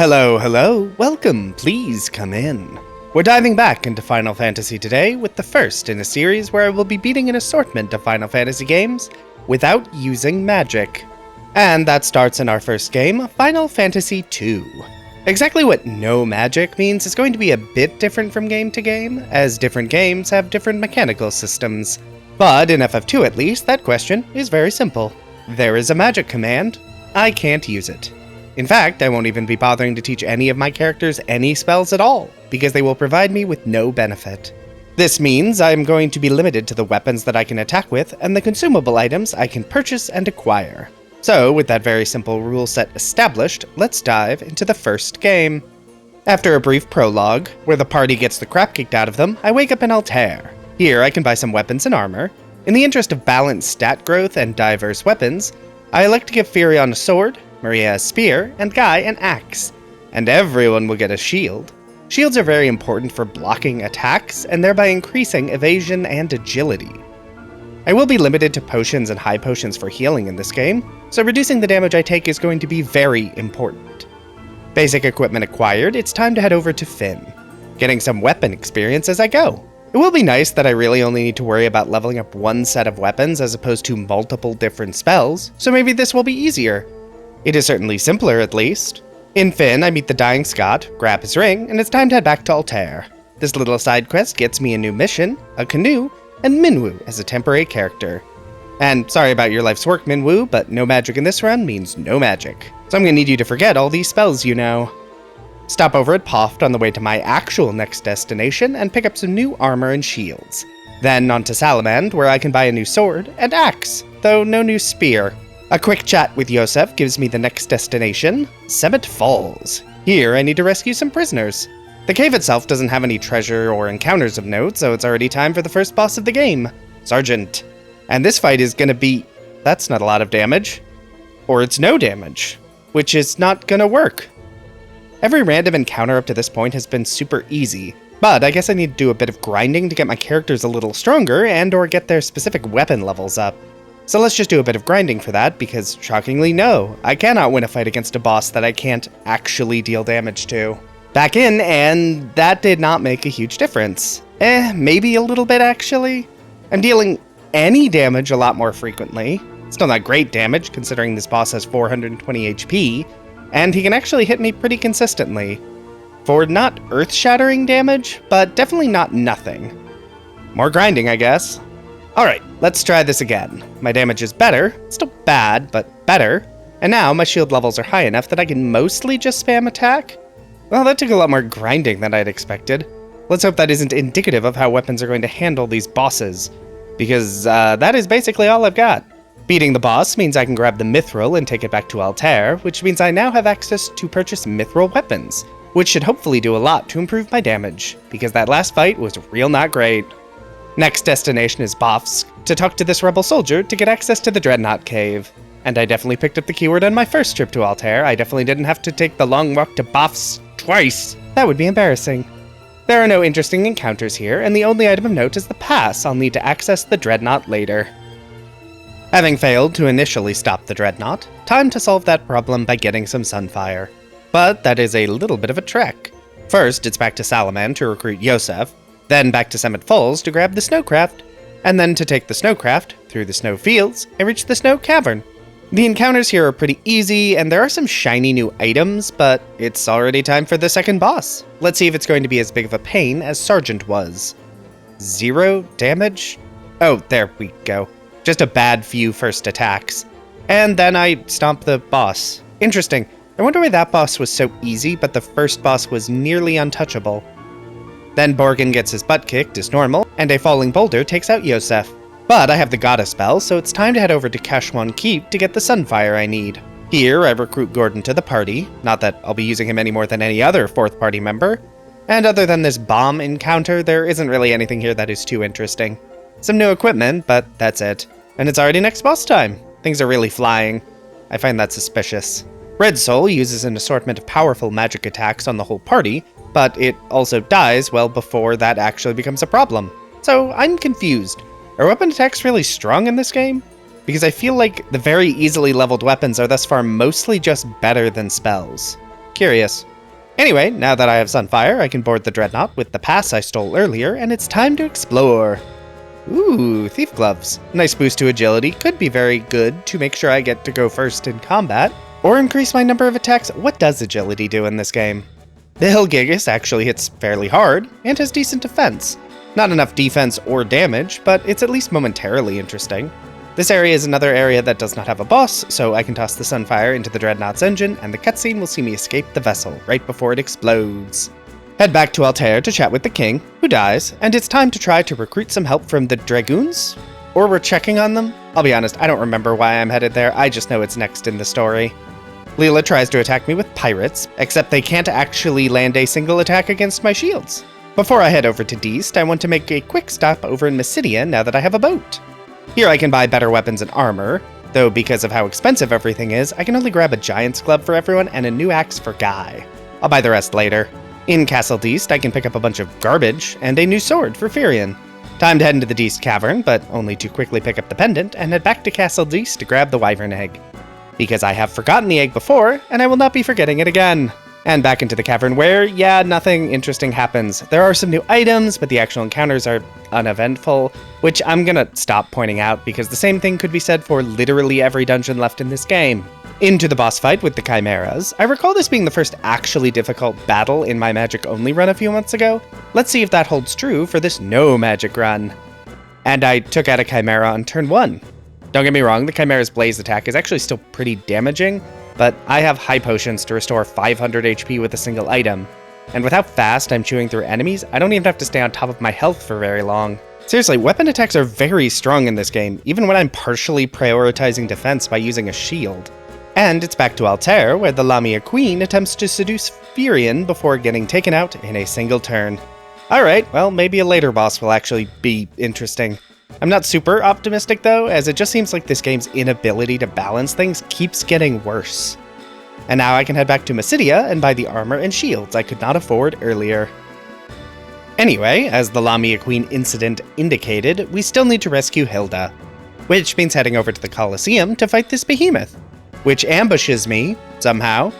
Hello, welcome, please come in. We're diving back into Final Fantasy today with the first in a series where I will be beating an assortment of Final Fantasy games without using magic. And that starts in our first game, Final Fantasy II. Exactly what no magic means is going to be a bit different from game to game, as different games have different mechanical systems. But in FF2 at least, that question is very simple. There is a magic command, I can't use it. In fact, I won't even be bothering to teach any of my characters any spells at all, because they will provide me with no benefit. This means I'm going to be limited to the weapons that I can attack with and the consumable items I can purchase and acquire. So, with that very simple rule set established, let's dive into the first game. After a brief prologue, where the party gets the crap kicked out of them, I wake up in Altair. Here I can buy some weapons and armor. In the interest of balanced stat growth and diverse weapons, I elect to give Firion a sword, Maria a spear, and Guy an axe. And everyone will get a shield. Shields are very important for blocking attacks, and thereby increasing evasion and agility. I will be limited to potions and high potions for healing in this game, so reducing the damage I take is going to be very important. Basic equipment acquired, it's time to head over to Fynn, getting some weapon experience as I go. It will be nice that I really only need to worry about leveling up one set of weapons as opposed to multiple different spells, so maybe this will be easier. It is certainly simpler, at least. In Fynn, I meet the dying Scot, grab his ring, and it's time to head back to Altair. This little side quest gets me a new mission, a canoe, and Minwu as a temporary character. And sorry about your life's work, Minwu, but no magic in this run means no magic. So I'm gonna need you to forget all these spells you know. Stop over at Poft on the way to my actual next destination and pick up some new armor and shields. Then on to Salamand, where I can buy a new sword and axe, though no new spear. A quick chat with Yosef gives me the next destination, Summit Falls. Here I need to rescue some prisoners. The cave itself doesn't have any treasure or encounters of note, so it's already time for the first boss of the game, Sergeant. And this fight is gonna be... that's not a lot of damage. Or it's no damage, which is not gonna work. Every random encounter up to this point has been super easy, but I guess I need to do a bit of grinding to get my characters a little stronger and or get their specific weapon levels up. So let's just do a bit of grinding for that, because shockingly no, I cannot win a fight against a boss that I can't actually deal damage to. Back in, and that did not make a huge difference. Maybe a little bit actually. I'm dealing any damage a lot more frequently. Still not great damage, considering this boss has 420 HP, and he can actually hit me pretty consistently. For not earth-shattering damage, but definitely not nothing. More grinding, I guess. Alright, let's try this again. My damage is better, still bad, but better, and now my shield levels are high enough that I can mostly just spam attack? Well, that took a lot more grinding than I'd expected. Let's hope that isn't indicative of how weapons are going to handle these bosses, because that is basically all I've got. Beating the boss means I can grab the Mithril and take it back to Altair, which means I now have access to purchase Mithril weapons, which should hopefully do a lot to improve my damage, because that last fight was real not great. Next destination is Bofsk, to talk to this rebel soldier to get access to the Dreadnought cave. And I definitely picked up the keyword on my first trip to Altair. I definitely didn't have to take the long walk to Bofsk twice. That would be embarrassing. There are no interesting encounters here, and the only item of note is the pass I'll need to access the Dreadnought later. Having failed to initially stop the Dreadnought, time to solve that problem by getting some Sunfire. But that is a little bit of a trek. First, it's back to Salamand to recruit Yosef, then back to Summit Falls to grab the Snowcraft, and then to take the Snowcraft through the snow fields and reach the Snow Cavern. The encounters here are pretty easy, and there are some shiny new items, but it's already time for the second boss. Let's see if it's going to be as big of a pain as Sergeant was. 0 damage? Oh, there we go. Just a bad few first attacks. And then I stomp the boss. Interesting. I wonder why that boss was so easy, but the first boss was nearly untouchable. Then Borgin gets his butt kicked as normal, and a falling boulder takes out Yosef. But I have the Goddess spell, so it's time to head over to Kashwan Keep to get the Sunfire I need. Here, I recruit Gordon to the party, not that I'll be using him any more than any other fourth party member. And other than this bomb encounter, there isn't really anything here that is too interesting. Some new equipment, but that's it. And it's already next boss time. Things are really flying. I find that suspicious. Red Soul uses an assortment of powerful magic attacks on the whole party, but it also dies well before that actually becomes a problem. So I'm confused. Are weapon attacks really strong in this game? Because I feel like the very easily leveled weapons are thus far mostly just better than spells. Curious. Anyway, now that I have Sunfire, I can board the Dreadnought with the pass I stole earlier, and it's time to explore. Ooh, Thief Gloves. Nice boost to agility, could be very good to make sure I get to go first in combat, or increase my number of attacks. What does agility do in this game? The Hillgigus actually hits fairly hard, and has decent defense. Not enough defense or damage, but it's at least momentarily interesting. This area is another area that does not have a boss, so I can toss the Sunfire into the Dreadnought's engine, and the cutscene will see me escape the vessel right before it explodes. Head back to Altair to chat with the king, who dies, and it's time to try to recruit some help from the Dragoons? Or we're checking on them? I'll be honest, I don't remember why I'm headed there, I just know it's next in the story. Leela tries to attack me with pirates, except they can't actually land a single attack against my shields. Before I head over to Deist, I want to make a quick stop over in Mysidia now that I have a boat. Here I can buy better weapons and armor, though because of how expensive everything is, I can only grab a giant's club for everyone and a new axe for Guy. I'll buy the rest later. In Castle Deist, I can pick up a bunch of garbage and a new sword for Firion. Time to head into the Deist Cavern, but only to quickly pick up the pendant and head back to Castle Deist to grab the wyvern egg. Because I have forgotten the egg before, and I will not be forgetting it again. And back into the cavern where, yeah, nothing interesting happens. There are some new items, but the actual encounters are uneventful, which I'm gonna stop pointing out because the same thing could be said for literally every dungeon left in this game. Into the boss fight with the Chimeras. I recall this being the first actually difficult battle in my magic only run a few months ago. Let's see if that holds true for this no magic run. And I took out a Chimera on turn 1. Don't get me wrong, the Chimera's blaze attack is actually still pretty damaging, but I have high potions to restore 500 HP with a single item. And with how fast I'm chewing through enemies, I don't even have to stay on top of my health for very long. Seriously, weapon attacks are very strong in this game, even when I'm partially prioritizing defense by using a shield. And it's back to Altair, where the Lamia Queen attempts to seduce Firion before getting taken out in a single turn. Alright, well, maybe a later boss will actually be interesting. I'm not super optimistic though, as it just seems like this game's inability to balance things keeps getting worse. And now I can head back to Mysidia and buy the armor and shields I could not afford earlier. Anyway, as the Lamia Queen incident indicated, we still need to rescue Hilda, which means heading over to the Coliseum to fight this behemoth, which ambushes me, somehow.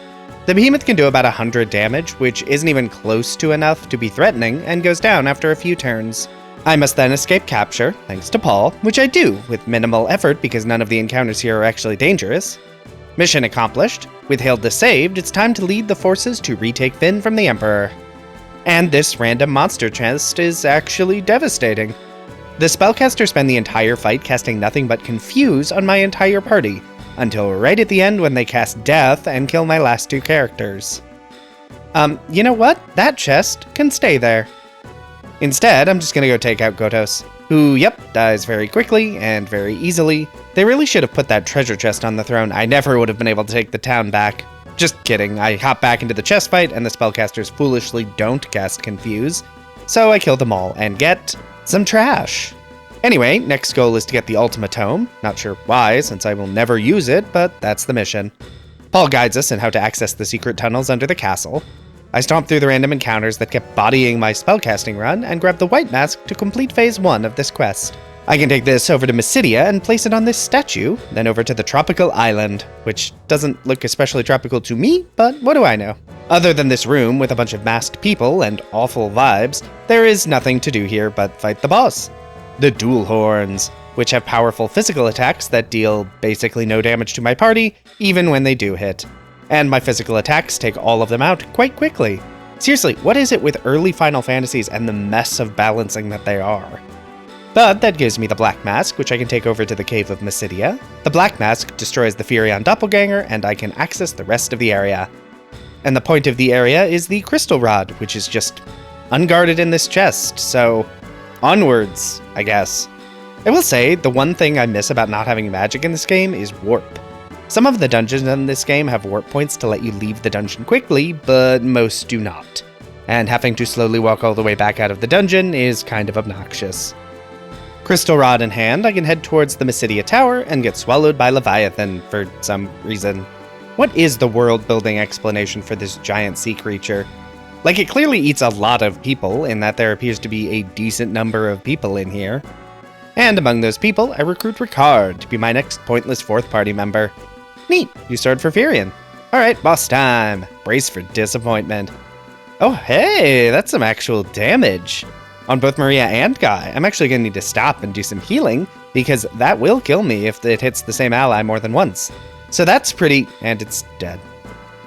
The behemoth can do about 100 damage, which isn't even close to enough to be threatening, and goes down after a few turns. I must then escape capture, thanks to Paul, which I do with minimal effort because none of the encounters here are actually dangerous. Mission accomplished. With Hilda saved, it's time to lead the forces to retake Fynn from the Emperor. And this random monster chest is actually devastating. The spellcasters spend the entire fight casting nothing but Confuse on my entire party, until right at the end when they cast Death and kill my last 2 characters. You know what? That chest can stay there. Instead, I'm just gonna go take out Gotos, who, yep, dies very quickly and very easily. They really should have put that treasure chest on the throne. I never would have been able to take the town back. Just kidding, I hop back into the chest fight and the spellcasters foolishly don't cast Confuse, so I kill them all and get some trash. Anyway, next goal is to get the Ultima Tome. Not sure why, since I will never use it, but that's the mission. Paul guides us in how to access the secret tunnels under the castle. I stomp through the random encounters that kept bodying my spellcasting run and grab the White Mask to complete phase 1 of this quest. I can take this over to Mysidia and place it on this statue, then over to the tropical island, which doesn't look especially tropical to me, but what do I know? Other than this room with a bunch of masked people and awful vibes, there is nothing to do here but fight the boss. The Dual Horns, which have powerful physical attacks that deal basically no damage to my party, even when they do hit. And my physical attacks take all of them out quite quickly. Seriously, what is it with early Final Fantasies and the mess of balancing that they are? But that gives me the Black Mask, which I can take over to the Cave of Mysidia. The Black Mask destroys the Firion Doppelganger, and I can access the rest of the area. And the point of the area is the Crystal Rod, which is just unguarded in this chest, so onwards, I guess. I will say, the one thing I miss about not having magic in this game is warp. Some of the dungeons in this game have warp points to let you leave the dungeon quickly, but most do not. And having to slowly walk all the way back out of the dungeon is kind of obnoxious. Crystal Rod in hand, I can head towards the Mysidia Tower and get swallowed by Leviathan for some reason. What is the world-building explanation for this giant sea creature? Like, it clearly eats a lot of people, in that there appears to be a decent number of people in here. And among those people, I recruit Ricard to be my next pointless 4th party member. Neat, you sword for Firion. Alright, boss time. Brace for disappointment. Oh, hey, that's some actual damage on both Maria and Guy. I'm actually going to need to stop and do some healing, because that will kill me if it hits the same ally more than once. So that's pretty... and it's dead.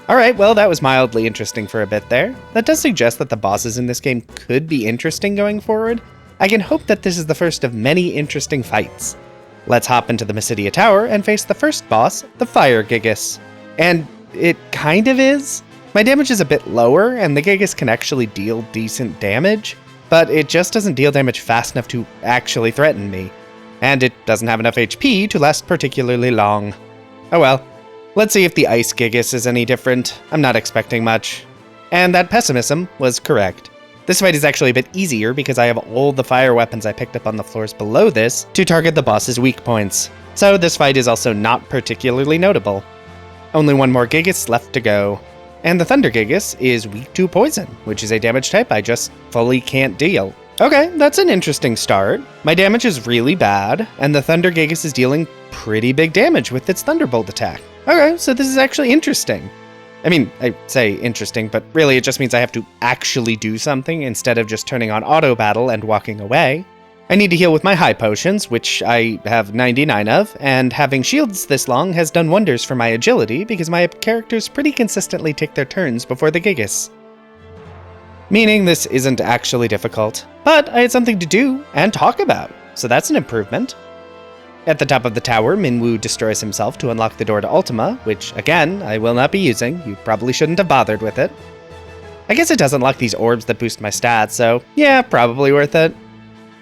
Alright, well, that was mildly interesting for a bit there. That does suggest that the bosses in this game could be interesting going forward. I can hope that this is the first of many interesting fights. Let's hop into the Mysidia Tower and face the first boss, the Fire Gigas. And it kind of is. My damage is a bit lower, and the Gigas can actually deal decent damage, but it just doesn't deal damage fast enough to actually threaten me. And it doesn't have enough HP to last particularly long. Oh well. Let's see if the Ice Gigas is any different. I'm not expecting much. And that pessimism was correct. This fight is actually a bit easier because I have all the fire weapons I picked up on the floors below this to target the boss's weak points. So this fight is also not particularly notable. Only one more Gigas left to go. And the Thunder Gigas is weak to poison, which is a damage type I just fully can't deal. Okay, that's an interesting start. My damage is really bad, and the Thunder Gigas is dealing pretty big damage with its Thunderbolt attack. Okay, so this is actually interesting. I mean, I say interesting, but really it just means I have to actually do something instead of just turning on auto battle and walking away. I need to heal with my high potions, which I have 99 of, and having shields this long has done wonders for my agility because my characters pretty consistently take their turns before the Gigas. Meaning this isn't actually difficult, but I had something to do and talk about, so that's an improvement. At the top of the tower, Minwoo destroys himself to unlock the door to Ultima, which, again, I will not be using. You probably shouldn't have bothered with it. I guess it does unlock these orbs that boost my stats, so yeah, probably worth it.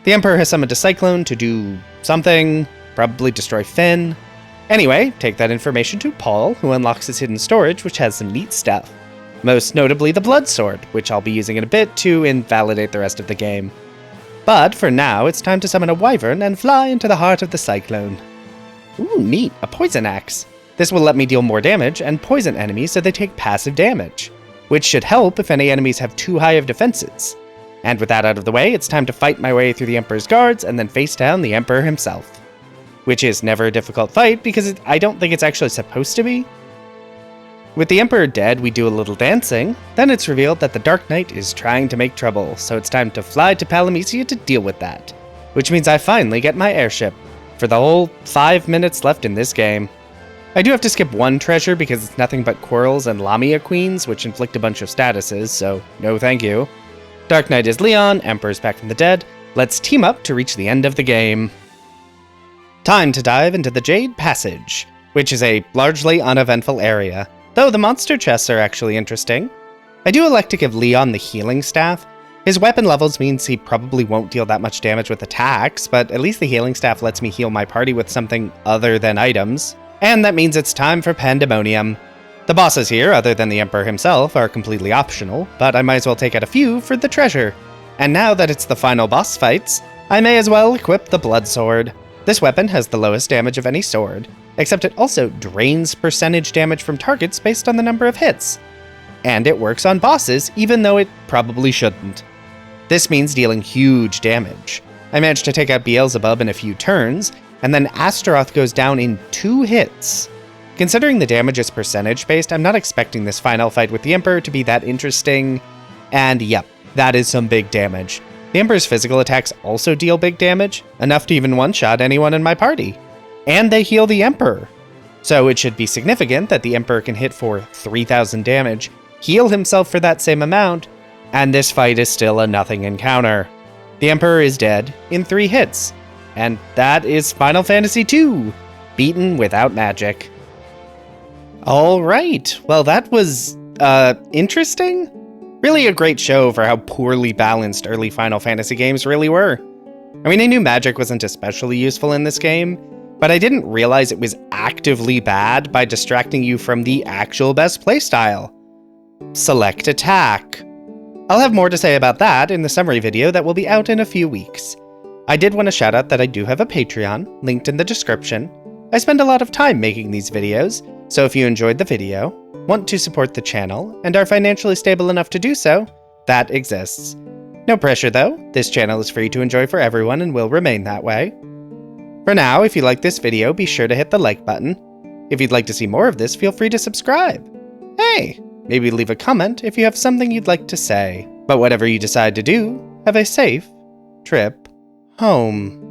The Emperor has summoned a Cyclone to do something, probably destroy Fynn. Anyway, take that information to Paul, who unlocks his hidden storage, which has some neat stuff. Most notably the Blood Sword, which I'll be using in a bit to invalidate the rest of the game. But for now, it's time to summon a Wyvern and fly into the heart of the Cyclone. Ooh, neat, a Poison Axe. This will let me deal more damage and poison enemies so they take passive damage, which should help if any enemies have too high of defenses. And with that out of the way, it's time to fight my way through the Emperor's guards and then face down the Emperor himself. Which is never a difficult fight because I don't think it's actually supposed to be. With the Emperor dead, we do a little dancing, then it's revealed that the Dark Knight is trying to make trouble, so it's time to fly to Palamecia to deal with that. Which means I finally get my airship, for the whole 5 minutes left in this game. I do have to skip one treasure because it's nothing but Quarrels and Lamia Queens, which inflict a bunch of statuses, so no thank you. Dark Knight is Leon, Emperor's back from the dead. Let's team up to reach the end of the game. Time to dive into the Jade Passage, which is a largely uneventful area. Though the monster chests are actually interesting. I do elect to give Leon the healing staff. His weapon levels means he probably won't deal that much damage with attacks, but at least the healing staff lets me heal my party with something other than items. And that means it's time for Pandemonium. The bosses here, other than the Emperor himself, are completely optional, but I might as well take out a few for the treasure. And now that it's the final boss fights, I may as well equip the Blood Sword. This weapon has the lowest damage of any sword, except it also drains percentage damage from targets based on the number of hits. And it works on bosses, even though it probably shouldn't. This means dealing huge damage. I managed to take out Beelzebub in a few turns, and then Astaroth goes down in 2 hits. Considering the damage is percentage based, I'm not expecting this final fight with the Emperor to be that interesting, and yep, that is some big damage. The Emperor's physical attacks also deal big damage, enough to even one-shot anyone in my party. And they heal the Emperor. So it should be significant that the Emperor can hit for 3,000 damage, heal himself for that same amount, and this fight is still a nothing encounter. The Emperor is dead in 3 hits, and that is Final Fantasy II, beaten without magic. Alright, well that was, interesting? Really a great show for how poorly balanced early Final Fantasy games really were. I mean, I knew magic wasn't especially useful in this game, but I didn't realize it was actively bad by distracting you from the actual best playstyle. Select attack. I'll have more to say about that in the summary video that will be out in a few weeks. I did want to shout out that I do have a Patreon, linked in the description. I spend a lot of time making these videos, so if you enjoyed the video, want to support the channel, and are financially stable enough to do so, that exists. No pressure though, this channel is free to enjoy for everyone and will remain that way. For now, if you like this video, be sure to hit the like button. If you'd like to see more of this, feel free to subscribe. Hey, Maybe leave a comment if you have something you'd like to say. But whatever you decide to do, have a safe trip home.